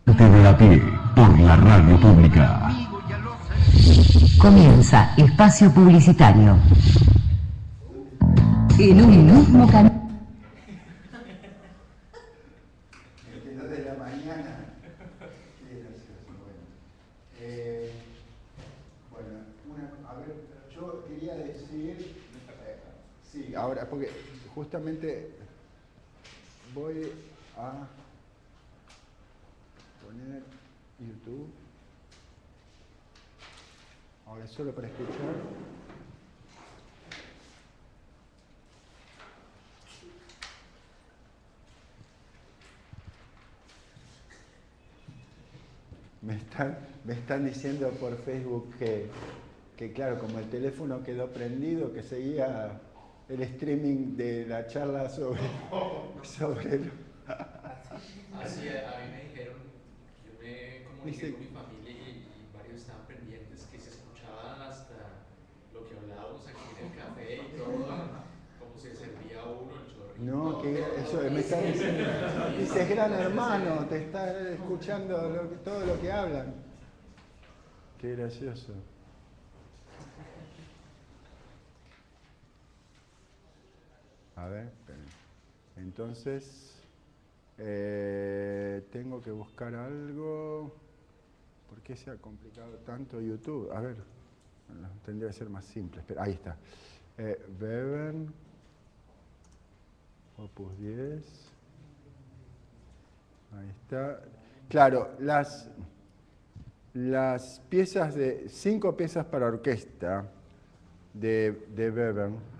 De a pie por la radio pública. Comienza espacio publicitario. En un mismo canal. De la mañana. Qué gracioso. Bueno, a ver, yo quería decir, sí, ahora, porque justamente voy a poner YouTube, ahora solo para escuchar. Me están diciendo por Facebook que claro, como el teléfono quedó prendido, que seguía el streaming de la charla sobre Así, a mí me dijeron, yo me comuniqué con mi familia y varios estaban pendientes que se escuchaban hasta lo que hablábamos aquí en el café y todo, como se servía uno el chorrito. No, que eso me está diciendo. Dices, gran hermano, te está escuchando todo lo que hablan. Qué gracioso. A ver, esperen. Entonces, tengo que buscar algo. ¿Por qué se ha complicado tanto YouTube? A ver, bueno, tendría que ser más simple. Espera, ahí está. Webern, Opus 10. Ahí está. Claro, las piezas de 5 piezas para orquesta de Webern.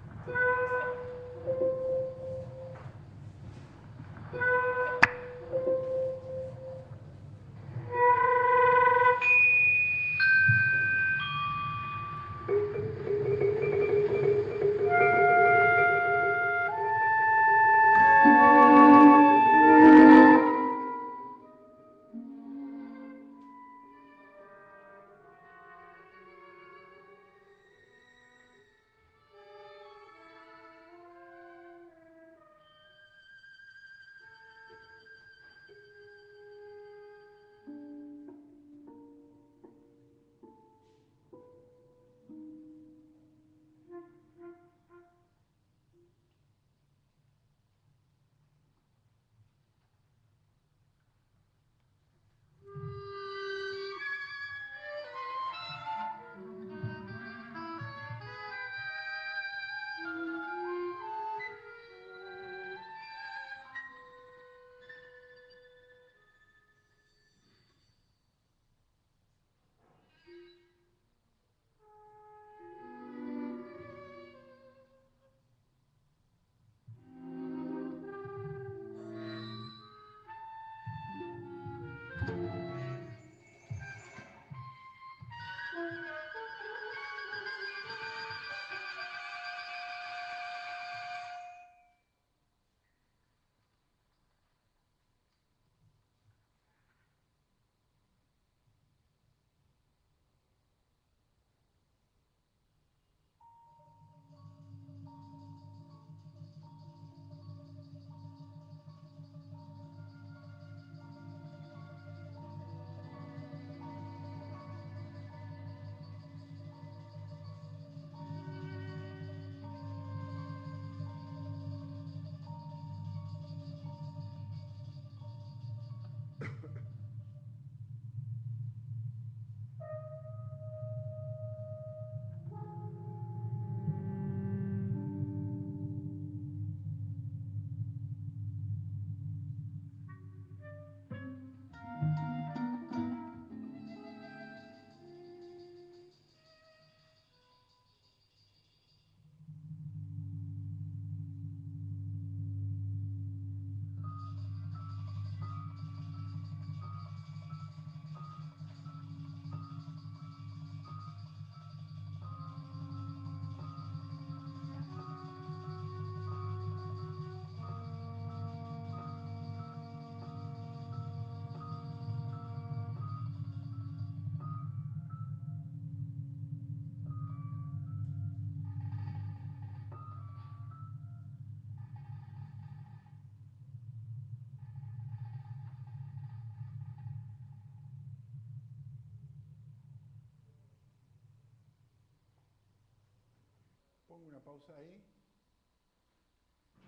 pongo una pausa ahí.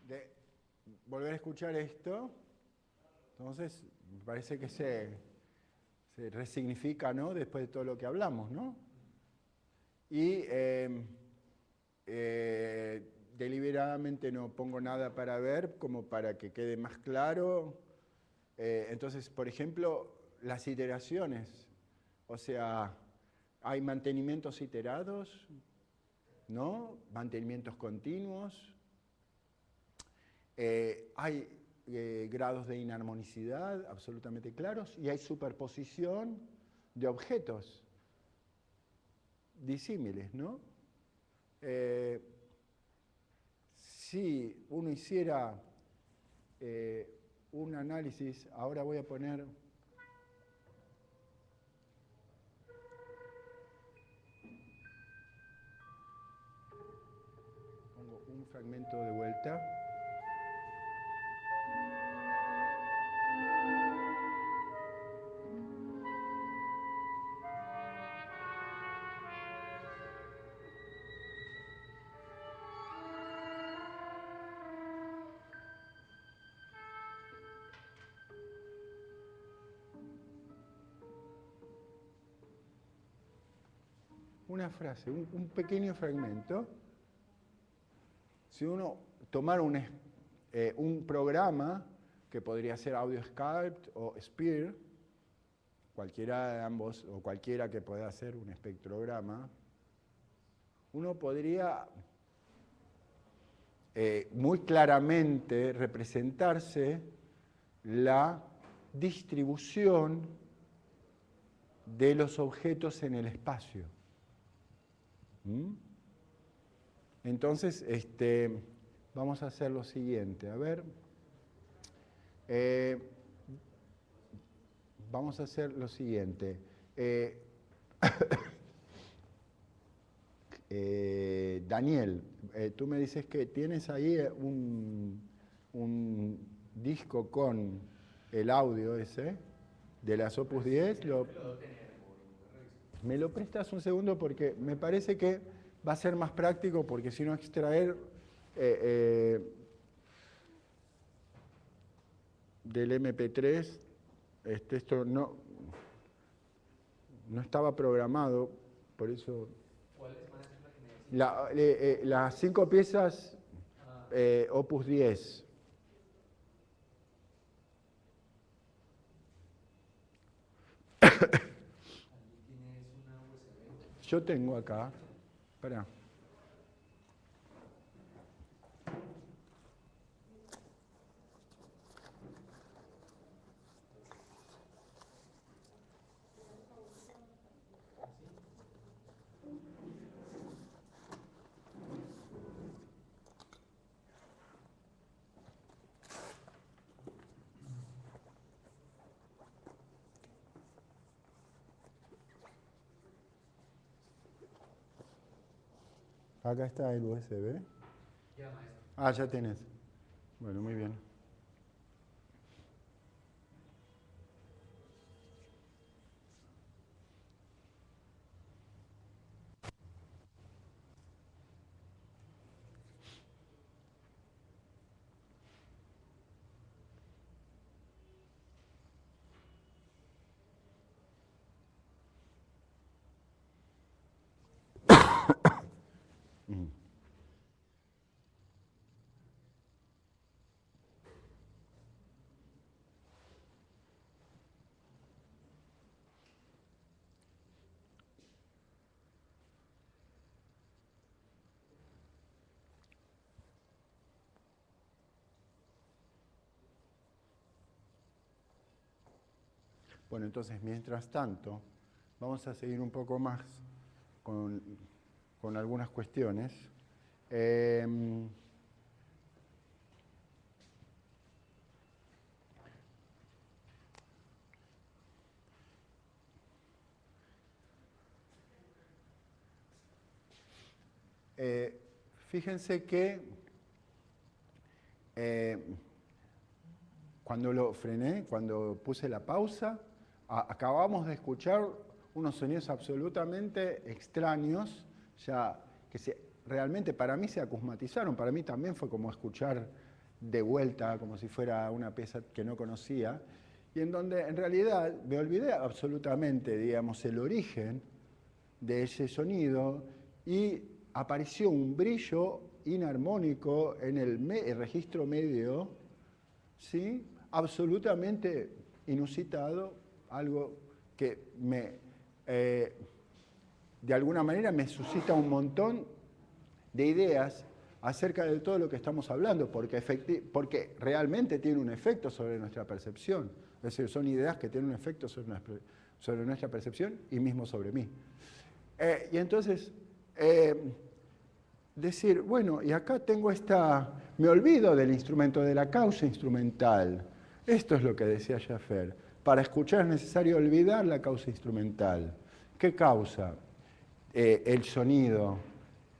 De volver a escuchar esto. Entonces, me parece que se resignifica, ¿no? Después de todo lo que hablamos, ¿no? Y deliberadamente no pongo nada para ver, como para que quede más claro. Entonces, por ejemplo, las iteraciones. O sea, hay mantenimientos iterados, ¿no? Mantenimientos continuos. Hay grados de inarmonicidad absolutamente claros y hay superposición de objetos disímiles, ¿no? Si uno hiciera un análisis, ahora voy a poner un fragmento de vuelta. Una frase, un pequeño fragmento. Si uno tomara un programa que podría ser AudioSculpt o Spear, cualquiera de ambos, o cualquiera que pueda hacer un espectrograma, uno podría muy claramente representarse la distribución de los objetos en el espacio. Entonces, vamos a hacer lo siguiente. A ver, vamos a hacer lo siguiente. Daniel, tú me dices que tienes ahí un disco con el audio ese de las Opus 10. ¿Me lo prestas un segundo? Porque me parece que va a ser más práctico, porque si no extraer del MP3, esto no estaba programado, por eso... ¿Cuál es, maestro, la que me decía? Las 5 piezas Opus 10. Yo tengo acá, espera. Acá está el USB. Ya, maestro. Ah, ya tenés. Bueno, muy bien. Bueno, entonces, mientras tanto, vamos a seguir un poco más con algunas cuestiones. Fíjense que cuando lo frené, cuando puse la pausa, acabamos de escuchar unos sonidos absolutamente extraños, ya que se realmente para mí se acusmatizaron, para mí también fue como escuchar de vuelta, como si fuera una pieza que no conocía, y en donde en realidad me olvidé absolutamente, digamos, el origen de ese sonido y apareció un brillo inarmónico en el registro medio, ¿sí? Absolutamente inusitado, algo que de alguna manera me suscita un montón de ideas acerca de todo lo que estamos hablando, porque realmente tiene un efecto sobre nuestra percepción. Es decir, son ideas que tienen un efecto sobre nuestra percepción y mismo sobre mí. Y entonces, decir, bueno, y acá tengo me olvido del instrumento, de la causa instrumental. Esto es lo que decía Schaffer. Para escuchar es necesario olvidar la causa instrumental. ¿Qué causa? El sonido.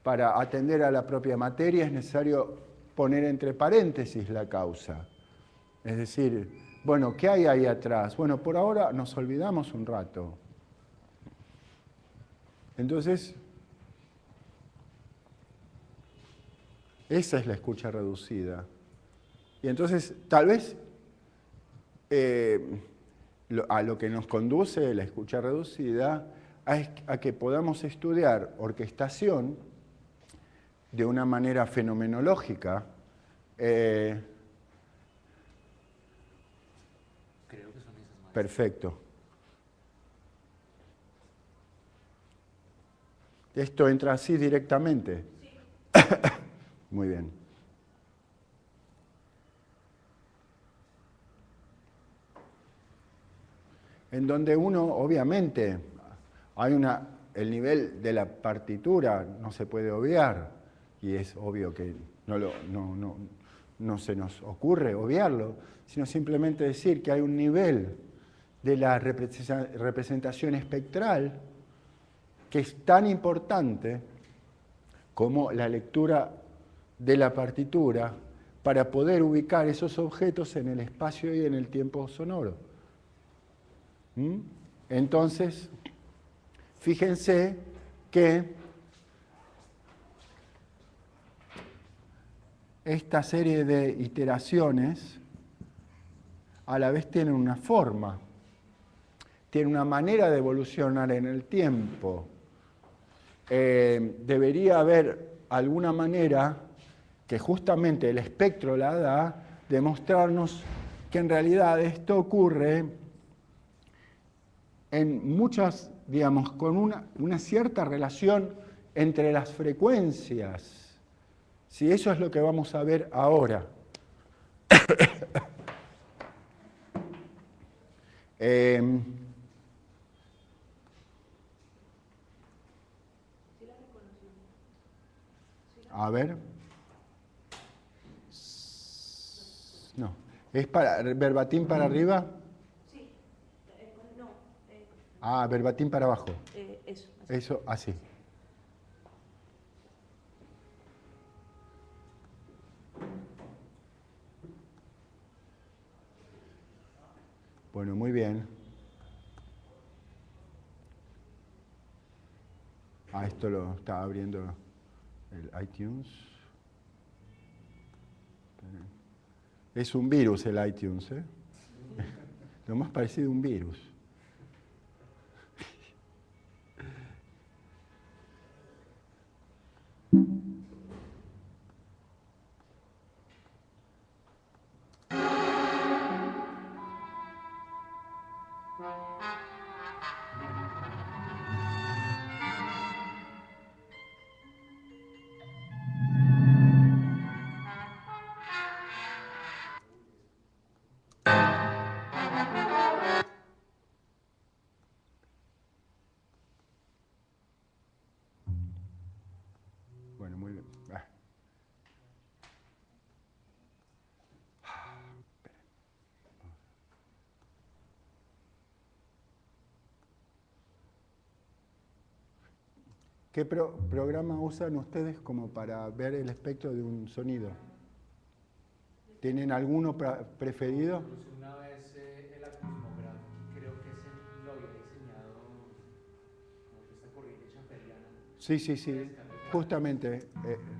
Para atender a la propia materia es necesario poner entre paréntesis la causa. Es decir, bueno, ¿qué hay ahí atrás? Bueno, por ahora nos olvidamos un rato. Entonces, esa es la escucha reducida. Y entonces, tal vez, a lo que nos conduce la escucha reducida a que podamos estudiar orquestación de una manera fenomenológica. Creo que son esas maestras. Perfecto. ¿Esto entra así directamente? Sí. Muy bien. En donde uno, obviamente, el nivel de la partitura no se puede obviar, y es obvio que no se nos ocurre obviarlo, sino simplemente decir que hay un nivel de la representación espectral que es tan importante como la lectura de la partitura para poder ubicar esos objetos en el espacio y en el tiempo sonoro. Entonces, fíjense que esta serie de iteraciones a la vez tienen una forma, tienen una manera de evolucionar en el tiempo. Debería haber alguna manera que justamente el espectro la da de mostrarnos que en realidad esto ocurre en muchas, digamos, con una cierta relación entre las frecuencias. Si eso es lo que vamos a ver ahora. A ver. No. ¿Es verbatim para arriba? Sí. No. Verbatim para abajo. Eso. Eso, así. Bueno, muy bien. Esto lo está abriendo el iTunes. Es un virus el iTunes, ¿eh? Lo más parecido a un virus. Bueno, muy bien. ¿Qué programa usan ustedes como para ver el espectro de un sonido? ¿Tienen alguno preferido? Incluso una vez el Acusmograph, creo que lo había diseñado esta corriente schaferiana. Sí, sí, sí. justamente, espérate.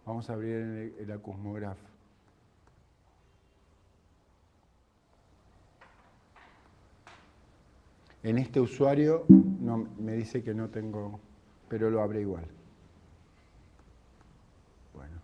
Vamos a abrir el Acusmograph. En este usuario no, me dice que no tengo, pero lo abre igual. Bueno.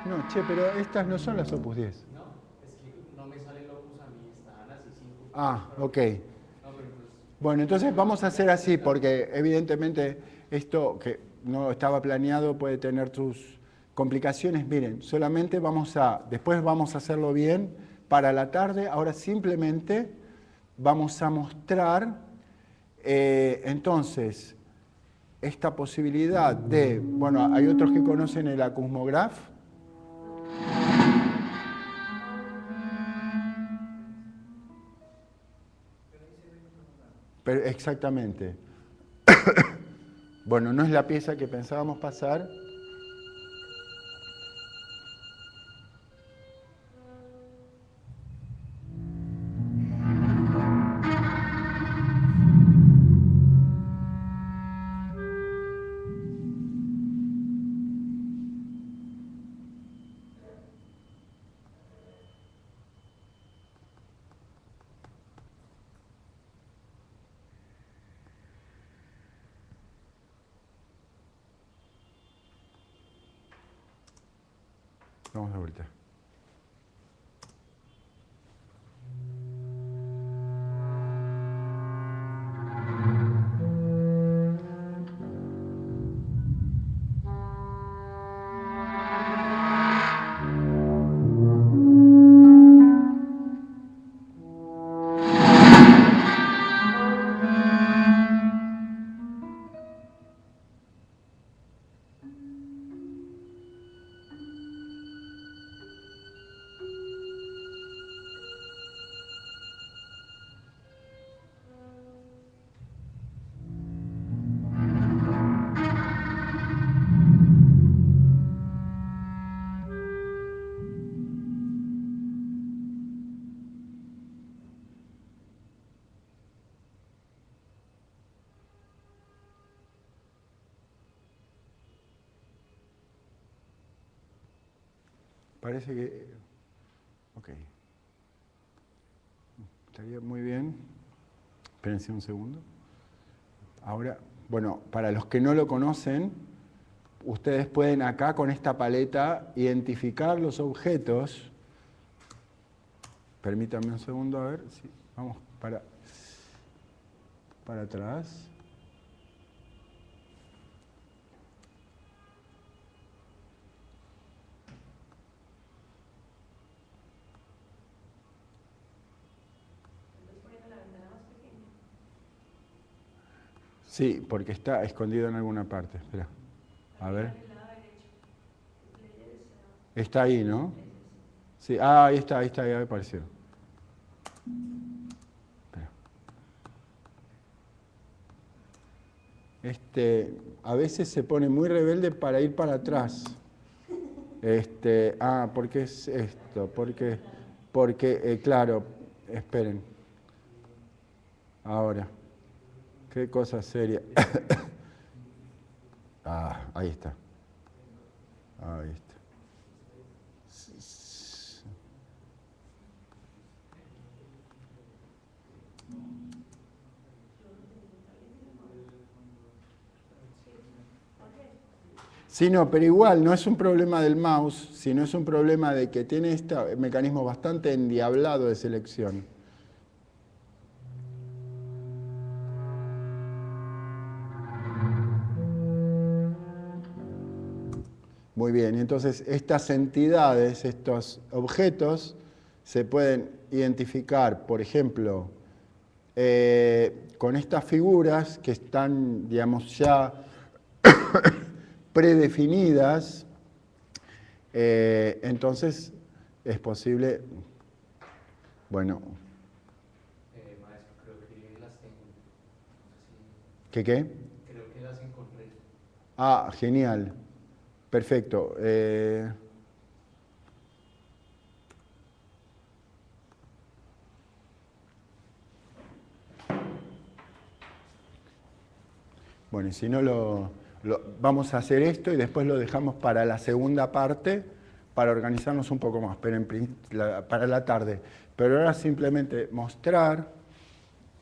No, che, pero estas no son las Opus 10. No, es que no me salen locos a mí, están así 5. Ah, ok. No, pero pues, Bueno, entonces vamos a hacer así, porque evidentemente esto que no estaba planeado puede tener sus complicaciones. Miren, solamente después vamos a hacerlo bien para la tarde. Ahora simplemente vamos a mostrar, entonces, esta posibilidad de, bueno, hay otros que conocen el Acusmograph. Pero, exactamente. Bueno, no es la pieza que pensábamos pasar. Vamos de vuelta. Parece que... Ok. Estaría muy bien. Espérense un segundo. Ahora, bueno, para los que no lo conocen, ustedes pueden acá con esta paleta identificar los objetos. Permítanme un segundo, a ver. Sí, vamos para atrás. Sí, porque está escondido en alguna parte. Espera. A ver. Está ahí, ¿no? Sí, ahí está, ahí apareció. Espera. A veces se pone muy rebelde para ir para atrás. ¿Por qué es esto? Porque claro, esperen. Ahora. Qué cosa seria. Ahí está. Ahí está. Sí, no, pero igual no es un problema del mouse, sino es un problema de que tiene este mecanismo bastante endiablado de selección. Muy bien, entonces estas entidades, estos objetos, se pueden identificar, por ejemplo, con estas figuras que están, digamos, ya predefinidas. Entonces es posible, bueno. Maestro, creo que las tengo. ¿Qué qué? Creo que las encontré. Ah, genial. Perfecto. Bueno, y si no vamos a hacer esto y después lo dejamos para la segunda parte, para organizarnos un poco más, pero para la tarde. Pero ahora simplemente mostrar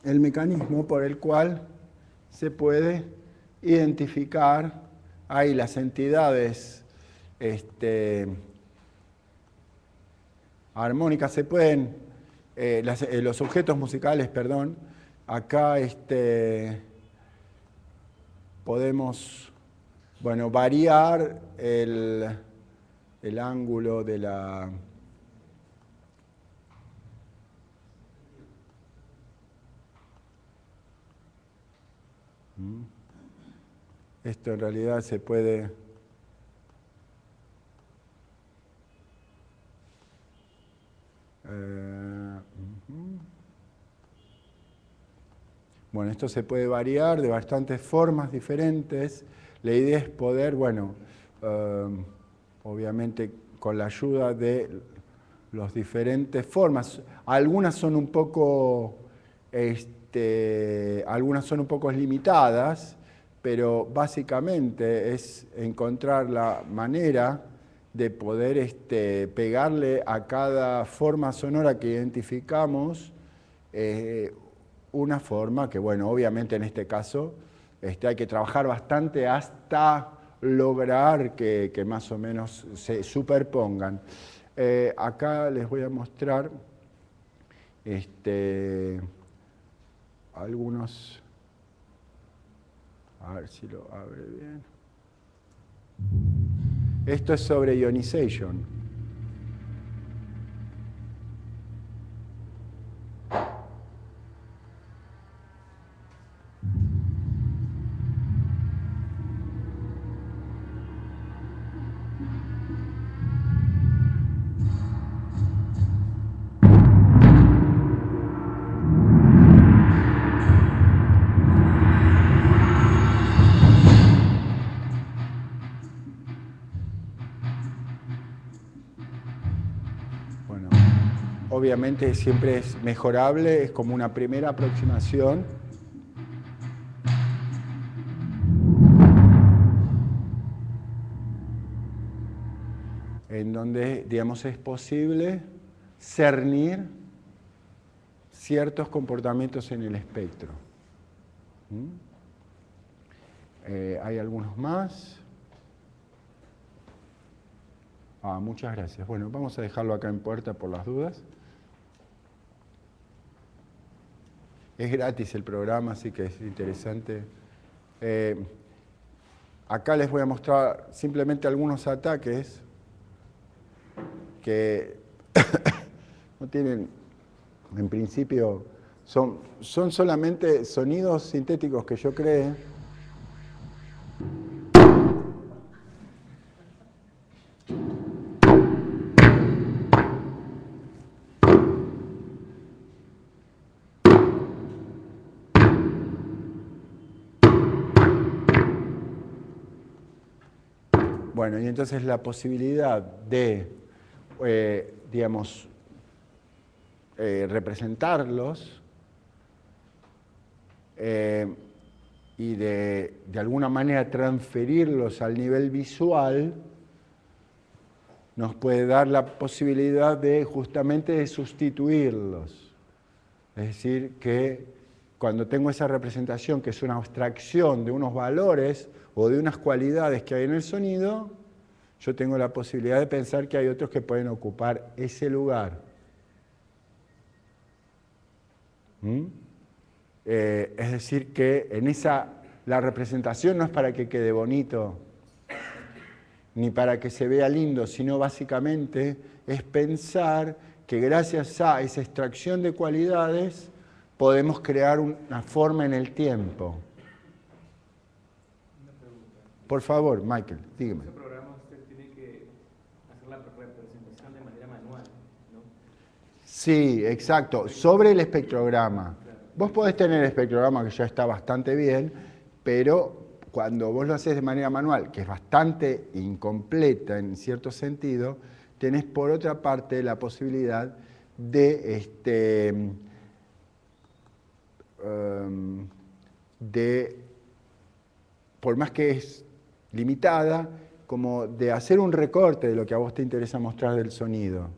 el mecanismo por el cual se puede identificar ahí las entidades armónicas, se pueden, los objetos musicales, perdón, acá podemos, bueno, variar el ángulo de la... Esto en realidad se puede... Bueno, esto se puede variar de bastantes formas diferentes. La idea es poder, bueno, obviamente con la ayuda de las diferentes formas. Algunas son un poco, algunas son un poco limitadas, pero básicamente es encontrar la manera de poder pegarle a cada forma sonora que identificamos una forma que, bueno, obviamente en este caso hay que trabajar bastante hasta lograr que más o menos se superpongan. Acá les voy a mostrar algunos, a ver si lo abre bien. Esto es sobre ionization. Obviamente siempre es mejorable, es como una primera aproximación. En donde, digamos, es posible cernir ciertos comportamientos en el espectro. Hay algunos más. Muchas gracias. Bueno, vamos a dejarlo acá en puerta por las dudas. Es gratis el programa, así que es interesante. Acá les voy a mostrar simplemente algunos ataques que no tienen, en principio, son solamente sonidos sintéticos que yo cree. Bueno, y entonces la posibilidad de, digamos, representarlos y de alguna manera transferirlos al nivel visual, nos puede dar la posibilidad de justamente de sustituirlos. Es decir, que cuando tengo esa representación, que es una abstracción de unos valores, o de unas cualidades que hay en el sonido, yo tengo la posibilidad de pensar que hay otros que pueden ocupar ese lugar. Es decir, que la representación no es para que quede bonito, ni para que se vea lindo, sino básicamente es pensar que gracias a esa extracción de cualidades podemos crear una forma en el tiempo. Por favor, Michael, dígame. En ese programa usted tiene que hacer la representación de manera manual, ¿no? Sí, exacto, sobre el espectrograma. Vos podés tener el espectrograma que ya está bastante bien, pero cuando vos lo haces de manera manual, que es bastante incompleta en cierto sentido, tenés por otra parte la posibilidad de, por más que es limitada, como de hacer un recorte de lo que a vos te interesa mostrar del sonido.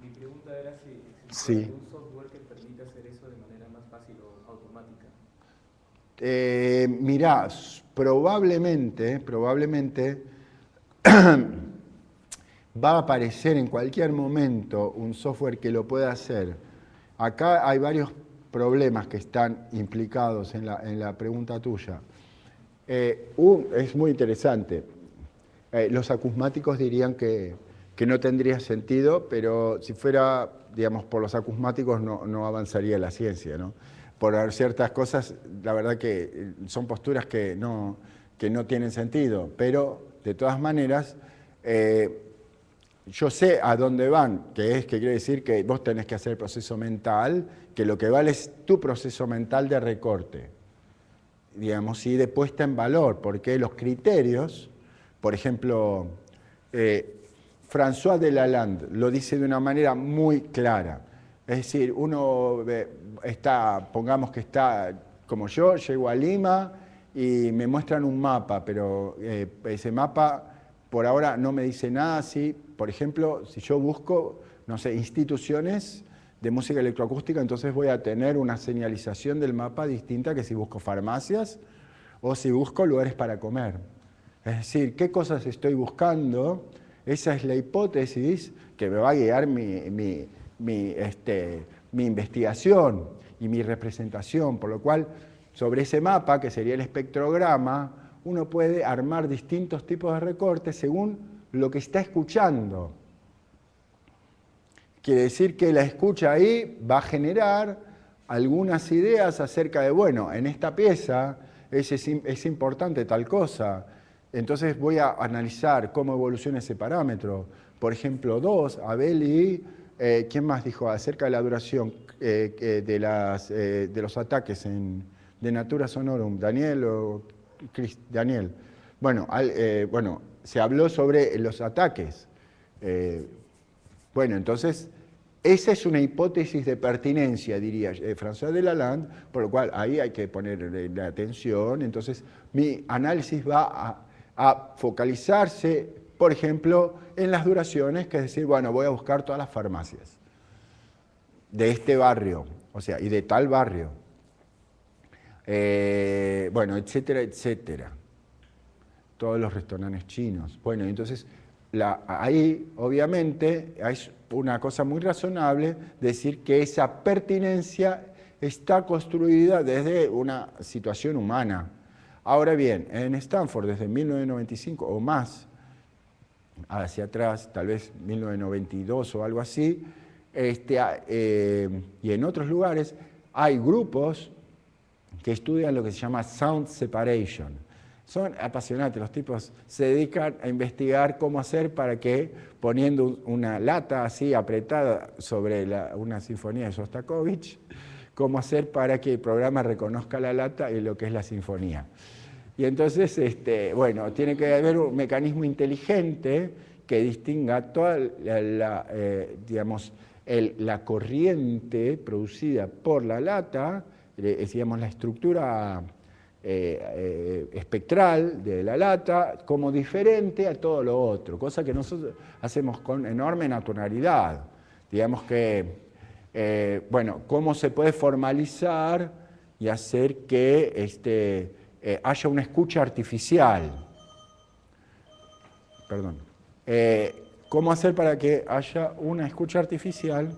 Mi pregunta era si Sí. hay algún software que permita hacer eso de manera más fácil o automática. Mirá, probablemente va a aparecer en cualquier momento un software que lo pueda hacer. Acá hay varios problemas que están implicados en la pregunta tuya. Es muy interesante. Los acusmáticos dirían que no tendría sentido, pero si fuera, digamos, por los acusmáticos no avanzaría la ciencia, ¿no? Por ciertas cosas, la verdad que son posturas que no tienen sentido, pero de todas maneras, yo sé a dónde van, que quiere decir que vos tenés que hacer el proceso mental, que lo que vale es tu proceso mental de recorte, digamos, y de puesta en valor, porque los criterios, por ejemplo, François de Lalande lo dice de una manera muy clara. Es decir, uno pongamos que está como yo, llego a Lima y me muestran un mapa, pero ese mapa por ahora no me dice nada. Si, por ejemplo, si yo busco, no sé, instituciones de música electroacústica, entonces voy a tener una señalización del mapa distinta que si busco farmacias o si busco lugares para comer. Es decir, ¿qué cosas estoy buscando? Esa es la hipótesis que me va a guiar mi investigación y mi representación, por lo cual sobre ese mapa, que sería el espectrograma, uno puede armar distintos tipos de recortes según lo que está escuchando. Quiere decir que la escucha ahí va a generar algunas ideas acerca de, bueno, en esta pieza es importante tal cosa, entonces voy a analizar cómo evoluciona ese parámetro. Por ejemplo, Abel y ¿quién más dijo acerca de la duración de los ataques de Natura Sonorum? ¿Daniel o Daniel? Bueno, se habló sobre los ataques. Bueno, entonces, esa es una hipótesis de pertinencia, diría François de Lalande, por lo cual ahí hay que poner la atención. Entonces, mi análisis va a focalizarse, por ejemplo, en las duraciones, que es decir, bueno, voy a buscar todas las farmacias de este barrio, o sea, y de tal barrio, bueno, etcétera, etcétera. Todos los restaurantes chinos. Bueno, entonces, ahí, obviamente, es una cosa muy razonable decir que esa pertinencia está construida desde una situación humana. Ahora bien, en Stanford, desde 1995 o más, hacia atrás, tal vez 1992 o algo así, y en otros lugares, hay grupos que estudian lo que se llama sound separation. Son apasionantes, los tipos se dedican a investigar cómo hacer para que, poniendo una lata así apretada sobre una sinfonía de Shostakovich, cómo hacer para que el programa reconozca la lata y lo que es la sinfonía. Y entonces, bueno, tiene que haber un mecanismo inteligente que distinga toda la corriente producida por la lata, digamos, la estructura espectral de la lata como diferente a todo lo otro, cosa que nosotros hacemos con enorme naturalidad. Digamos que, bueno, cómo se puede formalizar y hacer que haya una escucha artificial. Perdón. ¿Cómo hacer para que haya una escucha artificial?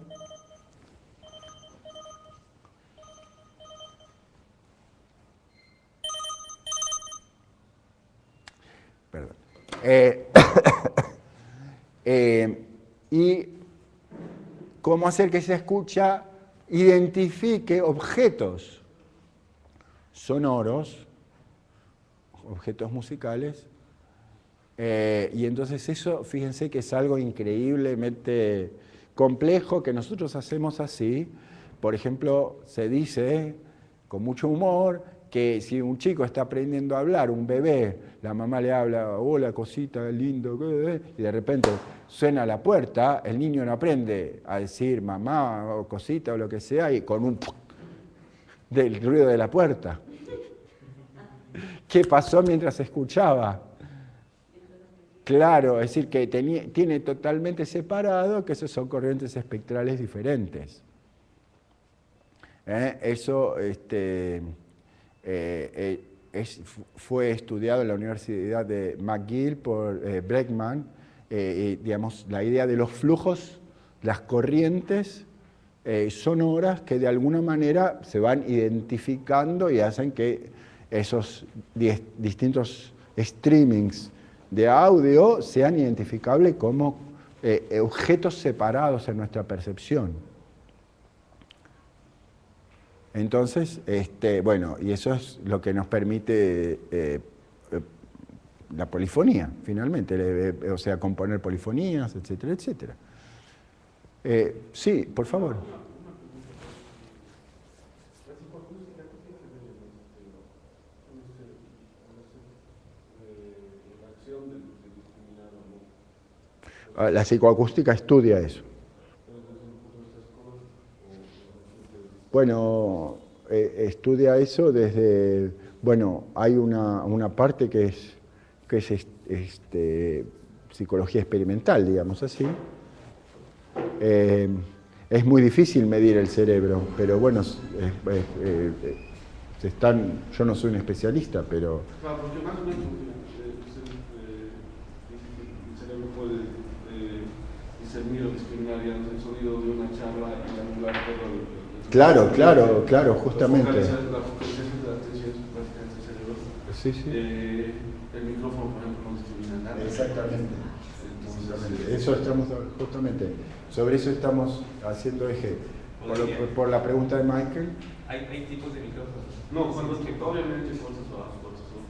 Perdón. Y cómo hacer que esa escucha identifique objetos sonoros, objetos musicales, y entonces eso, fíjense que es algo increíblemente complejo que nosotros hacemos así. Por ejemplo, se dice con mucho humor que si un chico está aprendiendo a hablar, un bebé, la mamá le habla, hola cosita, lindo, y de repente suena la puerta, el niño no aprende a decir mamá o cosita o lo que sea, y con un del ruido de la puerta. ¿Qué pasó mientras escuchaba? Claro, es decir, que tiene totalmente separado que esos son corrientes espectrales diferentes. Eso fue estudiado en la Universidad de McGill por Bregman, digamos, la idea de los flujos, las corrientes sonoras que de alguna manera se van identificando y hacen que esos distintos streamings de audio sean identificables como objetos separados en nuestra percepción. Entonces, bueno, y eso es lo que nos permite la polifonía, finalmente, o sea, componer polifonías, etcétera, etcétera. Sí, por favor. La psicoacústica estudia eso. Bueno, estudia eso desde, bueno, hay una parte que es psicología experimental, digamos así. Es muy difícil medir el cerebro, pero bueno, yo no soy un especialista, pero... Claro, porque más o menos el cerebro puede discernir o discriminar el sonido de una charla y anular todo el... Claro, justamente. La focalización de la atención es prácticamente el cerebro. Sí, sí. El micrófono, por ejemplo, no discrimina nada. Exactamente. Entonces, eso estamos, justamente, sobre eso estamos haciendo eje. Por la pregunta de Michael. ¿Hay tipos de micrófonos? no, obviamente cosas bajas,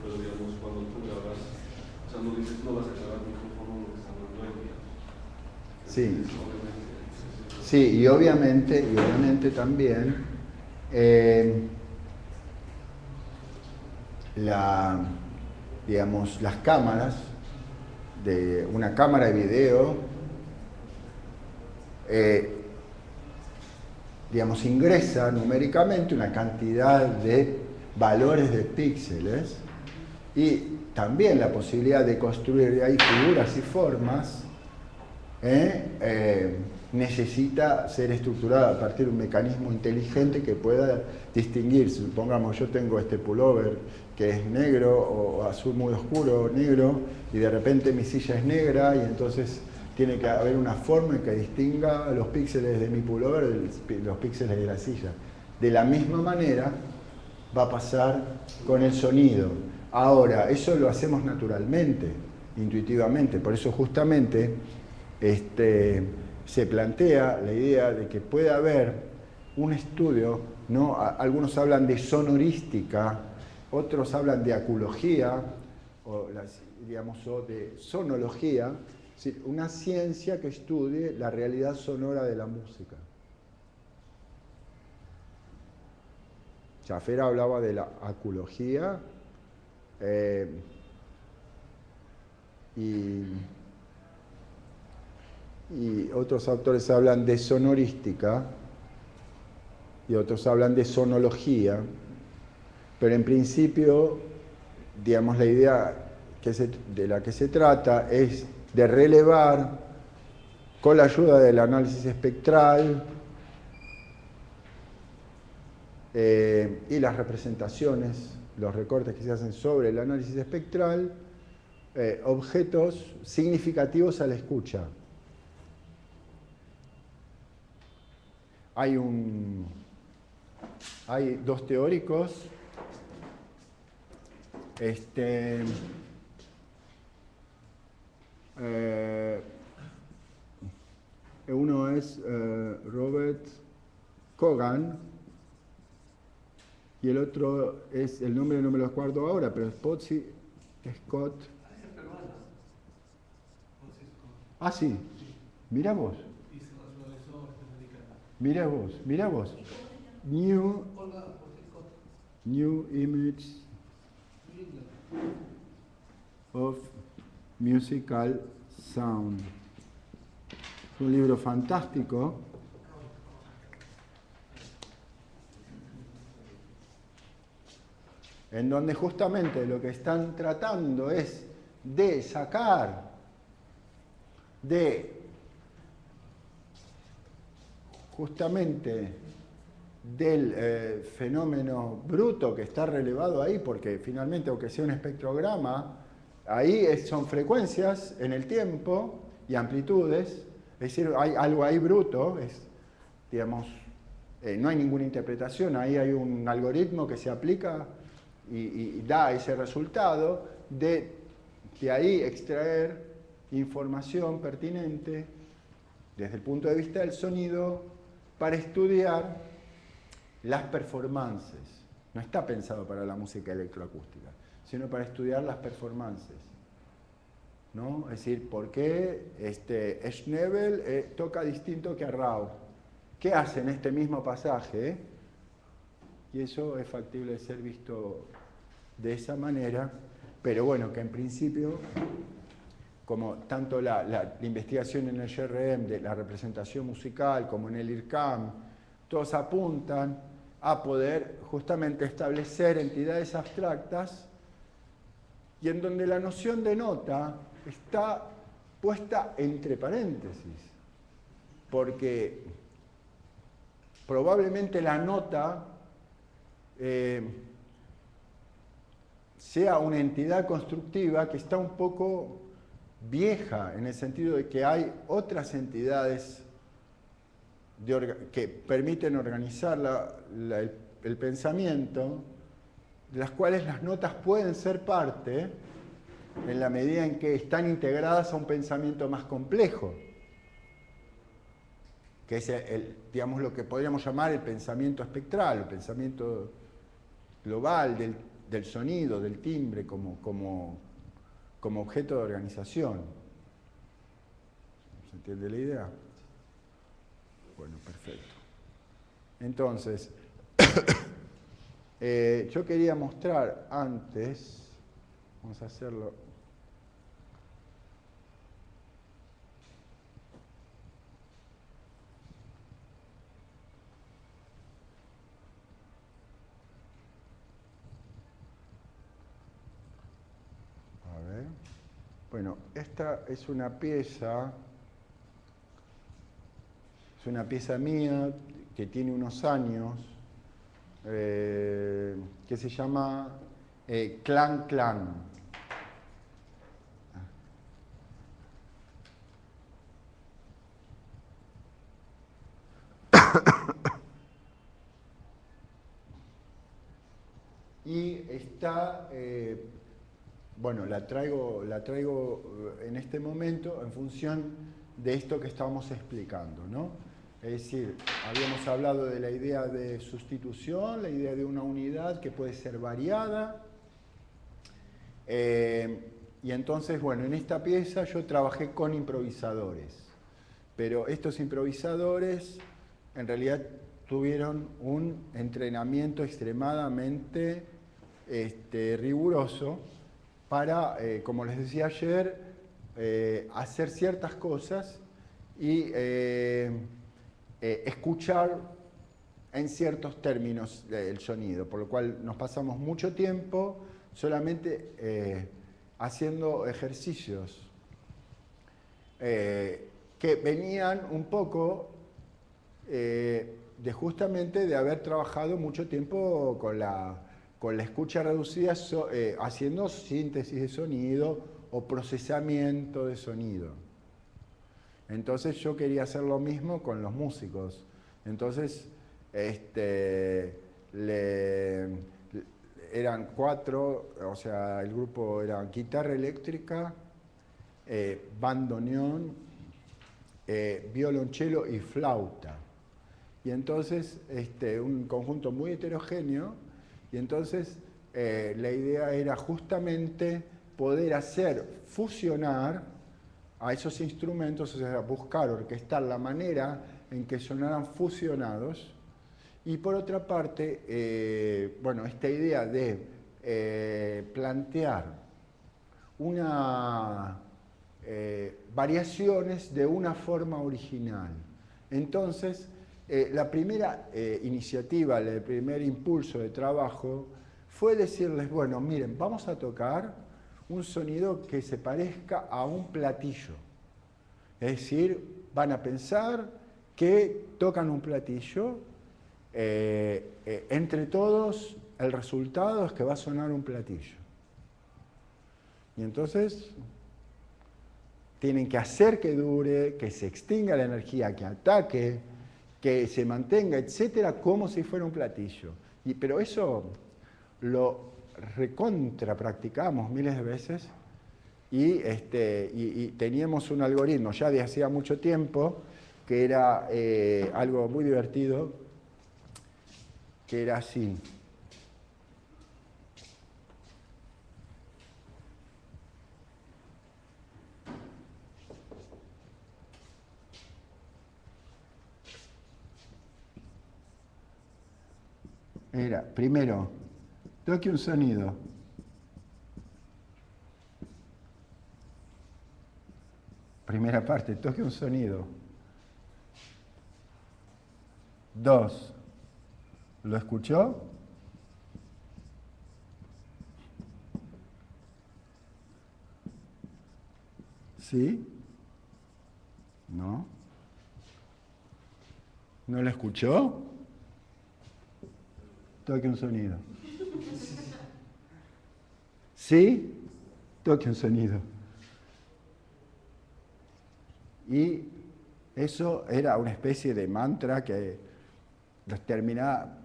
pero digamos, cuando tú grabas, o sea, no dices, no vas a grabar el micrófono, lo que está hablando él, digamos. Sí. Obviamente. Sí, y obviamente también digamos, las cámaras, de una cámara de video, digamos, ingresa numéricamente una cantidad de valores de píxeles y también la posibilidad de construir de ahí figuras y formas necesita ser estructurada a partir de un mecanismo inteligente que pueda distinguir. Supongamos, yo tengo este pullover que es negro o azul muy oscuro, negro, y de repente mi silla es negra y entonces tiene que haber una forma en que distinga los píxeles de mi pullover de los píxeles de la silla. De la misma manera va a pasar con el sonido. Ahora, eso lo hacemos naturalmente, intuitivamente, por eso justamente se plantea la idea de que puede haber un estudio, ¿no? Algunos hablan de sonorística, otros hablan de aculogía, o de sonología, es decir, una ciencia que estudie la realidad sonora de la música. Schaffer hablaba de la aculogía y otros autores hablan de sonorística y otros hablan de sonología, pero en principio, digamos, la idea de la que se trata es de relevar con la ayuda del análisis espectral y las representaciones los recortes que se hacen sobre el análisis espectral, objetos significativos a la escucha. Hay dos teóricos, uno es Robert Cogan y el otro es, el nombre no me lo acuerdo ahora, pero es Potsi Scott. Ah, sí, mira vos. Mira vos, mira vos. New Image of Musical Sound. Es un libro fantástico. En donde justamente lo que están tratando es de sacar justamente del fenómeno bruto que está relevado ahí, porque finalmente, aunque sea un espectrograma, ahí son frecuencias en el tiempo y amplitudes, es decir, hay algo ahí bruto, digamos, no hay ninguna interpretación, ahí hay un algoritmo que se aplica y da ese resultado, de ahí extraer información pertinente desde el punto de vista del sonido para estudiar las performances. No está pensado para la música electroacústica, sino para estudiar las performances, ¿no? Es decir, ¿por qué Schnabel toca distinto que Rauh? ¿Qué hace en este mismo pasaje? Y eso es factible de ser visto de esa manera, pero bueno, que en principio, como tanto la investigación en el GRM de la representación musical como en el IRCAM, todos apuntan a poder justamente establecer entidades abstractas y en donde la noción de nota está puesta entre paréntesis, porque probablemente la nota sea una entidad constructiva que está un poco vieja, en el sentido de que hay otras entidades que permiten organizar el pensamiento, de las cuales las notas pueden ser parte en la medida en que están integradas a un pensamiento más complejo, que es digamos, lo que podríamos llamar el pensamiento espectral, el pensamiento global del sonido, del timbre como objeto de organización. ¿Se entiende la idea? Bueno, perfecto. Entonces, yo quería mostrar antes, vamos a hacerlo. A ver. Bueno, esta es una pieza mía que tiene unos años, que se llama Clan Clan. Y está, bueno, la traigo en este momento en función de esto que estamos explicando, ¿no? Es decir, habíamos hablado de la idea de sustitución, la idea de una unidad que puede ser variada. Y entonces, bueno, en esta pieza yo trabajé con improvisadores, pero estos improvisadores en realidad tuvieron un entrenamiento extremadamente riguroso para, como les decía ayer, hacer ciertas cosas y escuchar en ciertos términos el sonido, por lo cual nos pasamos mucho tiempo solamente haciendo ejercicios que venían un poco justamente de haber trabajado mucho tiempo con la con la escucha reducida haciendo síntesis de sonido o procesamiento de sonido. Entonces yo quería hacer lo mismo con los músicos. Entonces eran 4, o sea, el grupo era guitarra eléctrica, bandoneón, violonchelo y flauta. Y entonces, un conjunto muy heterogéneo, y entonces la idea era justamente poder fusionar a esos instrumentos, o sea, buscar, orquestar la manera en que sonaran fusionados. Y por otra parte, bueno, esta idea de plantear variaciones de una forma original. Entonces, la primera iniciativa, el primer impulso de trabajo fue decirles, bueno, miren, vamos a tocar un sonido que se parezca a un platillo. Es decir, van a pensar que tocan un platillo, entre todos el resultado es que va a sonar un platillo. Y entonces tienen que hacer que dure, que se extinga la energía, que ataque, que se mantenga, etcétera, como si fuera un platillo. Pero eso lo recontra practicamos miles de veces y teníamos un algoritmo ya de hacía mucho tiempo que era algo muy divertido, que era así. Era, primero, toque un sonido. Primera parte, toque un sonido. 2, ¿lo escuchó? ¿Sí? ¿No? ¿No lo escuchó? Toque un sonido. ¿Sí? Toque un sonido. Y eso era una especie de mantra que los terminaba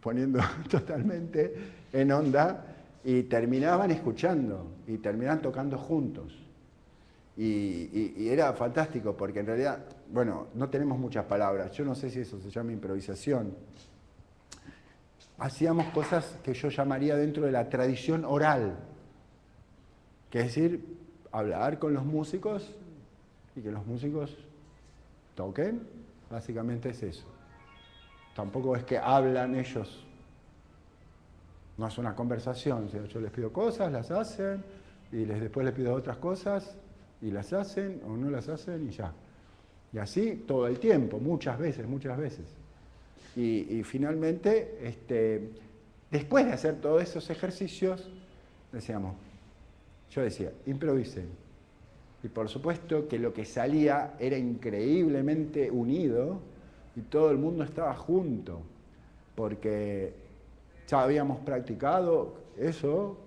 poniendo totalmente en onda y terminaban escuchando y terminaban tocando juntos. Y era fantástico porque en realidad, bueno, no tenemos muchas palabras. Yo no sé si eso se llama improvisación. Hacíamos cosas que yo llamaría dentro de la tradición oral, que es decir, hablar con los músicos y que los músicos toquen, básicamente es eso. Tampoco es que hablan ellos, no es una conversación, yo les pido cosas, las hacen, y después les pido otras cosas, y las hacen o no las hacen y ya. Y así todo el tiempo, muchas veces. Y finalmente, después de hacer todos esos ejercicios, yo decía, improvisen. Y por supuesto que lo que salía era increíblemente unido y todo el mundo estaba junto, porque ya habíamos practicado eso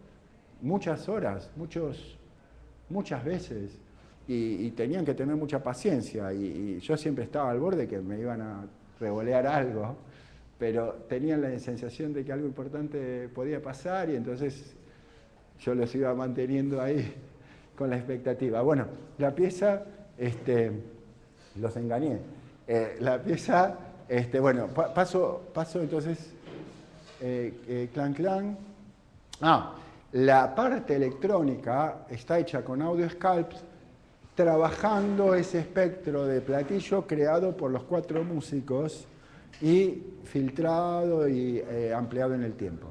muchas horas, muchas veces, y tenían que tener mucha paciencia, y yo siempre estaba al borde que me iban a revolear algo, pero tenían la sensación de que algo importante podía pasar y entonces yo los iba manteniendo ahí con la expectativa. Bueno, la pieza, los engañé. La pieza, bueno, paso entonces, clan clan. La parte electrónica está hecha con Audio Sculpt, trabajando ese espectro de platillo creado por los 4 músicos y filtrado y ampliado en el tiempo.